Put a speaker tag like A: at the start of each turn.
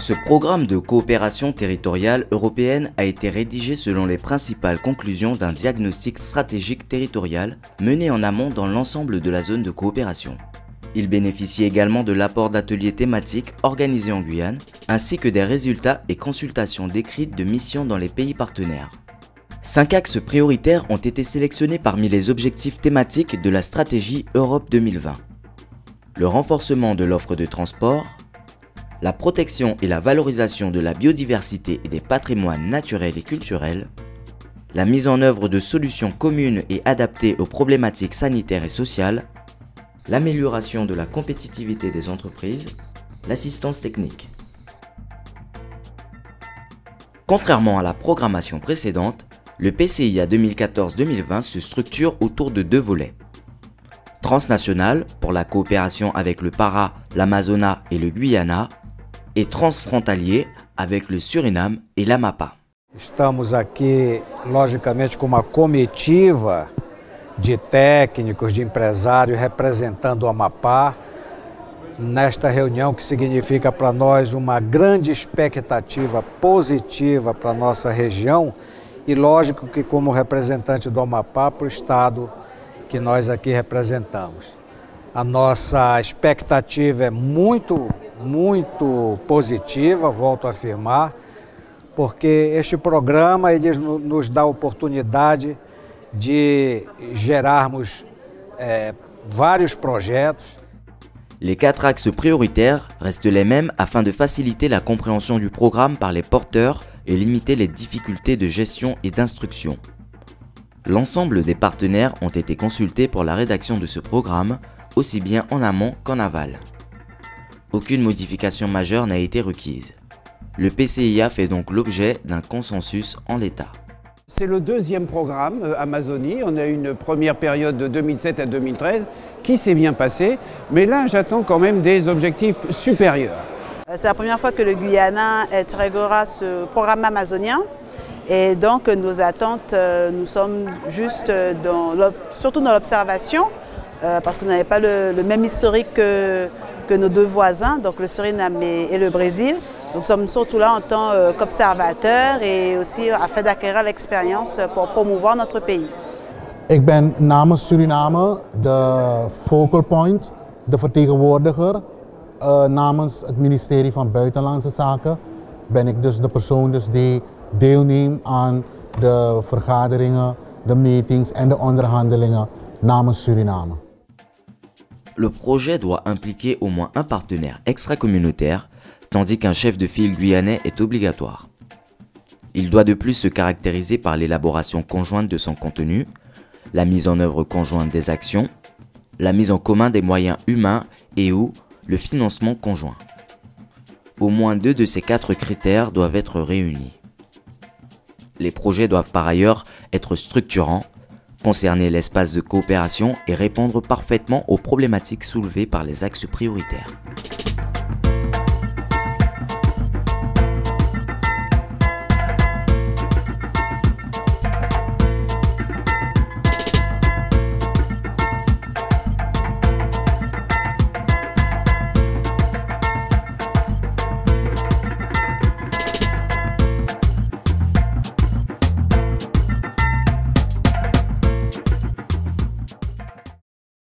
A: Ce programme de coopération territoriale européenne a été rédigé selon les principales conclusions d'un diagnostic stratégique territorial mené en amont dans l'ensemble de la zone de coopération. Il bénéficie également de l'apport d'ateliers thématiques organisés en Guyane, ainsi que des résultats et consultations décrites de missions dans les pays partenaires. 5 axes prioritaires ont été sélectionnés parmi les objectifs thématiques de la stratégie Europe 2020. Le renforcement de l'offre de transport, la protection et la valorisation de la biodiversité et des patrimoines naturels et culturels, la mise en œuvre de solutions communes et adaptées aux problématiques sanitaires et sociales, l'amélioration de la compétitivité des entreprises, l'assistance technique. Contrairement à la programmation précédente, le PCIA 2014-2020 se structure autour de 2 volets. Transnational, pour la coopération avec le Para, l'Amazonas et le Guyana, et transfrontalier, avec le Suriname et l'Amapá.
B: Estamos aqui, logicamente, com uma comitiva de técnicos, de empresários representando o Amapá, nesta reunião que significa para nós uma grande expectativa positiva para a nossa região e lógico que como representante do Amapá para o estado que nós aqui representamos. A nossa expectativa é muito positiva, volto a afirmar, porque este programa ele nos dá a oportunidade de gerarmos vários projetos.
A: Les 4 axes prioritaires restent les mêmes afin de faciliter la compréhension du programme par les porteurs et limiter les difficultés de gestion et d'instruction. L'ensemble des partenaires ont été consultés pour la rédaction de ce programme, aussi bien en amont qu'en aval. Aucune modification majeure n'a été requise. Le PCIA fait donc l'objet d'un consensus en l'état.
C: C'est le 2e programme Amazonie. On a eu une première période de 2007 à 2013 qui s'est bien passée, mais là j'attends quand même des objectifs supérieurs.
D: C'est la première fois que le Guyana intégrera ce programme amazonien et donc nos attentes, nous sommes juste surtout dans l'observation parce qu'on n'avait pas le même historique que nos 2 voisins, donc le Suriname et le Brésil. Donc nous sommes surtout là en tant qu'observateurs et aussi afin d'acquérir l'expérience pour promouvoir notre pays.
E: Ik ben namens Suriname de focal point, de vertegenwoordiger. Namens het ministerie van Buitenlandse Zaken ben ik dus de persoon die deelneemt aan de vergaderingen, de meetings en de onderhandelingen namens Suriname.
A: Le projet doit impliquer au moins un partenaire extra-communautaire, tandis qu'un chef de file guyanais est obligatoire. Il doit de plus se caractériser par l'élaboration conjointe de son contenu, la mise en œuvre conjointe des actions, la mise en commun des moyens humains et ou le financement conjoint. Au moins 2 de ces 4 critères doivent être réunis. Les projets doivent par ailleurs être structurants, concerner l'espace de coopération et répondre parfaitement aux problématiques soulevées par les axes prioritaires.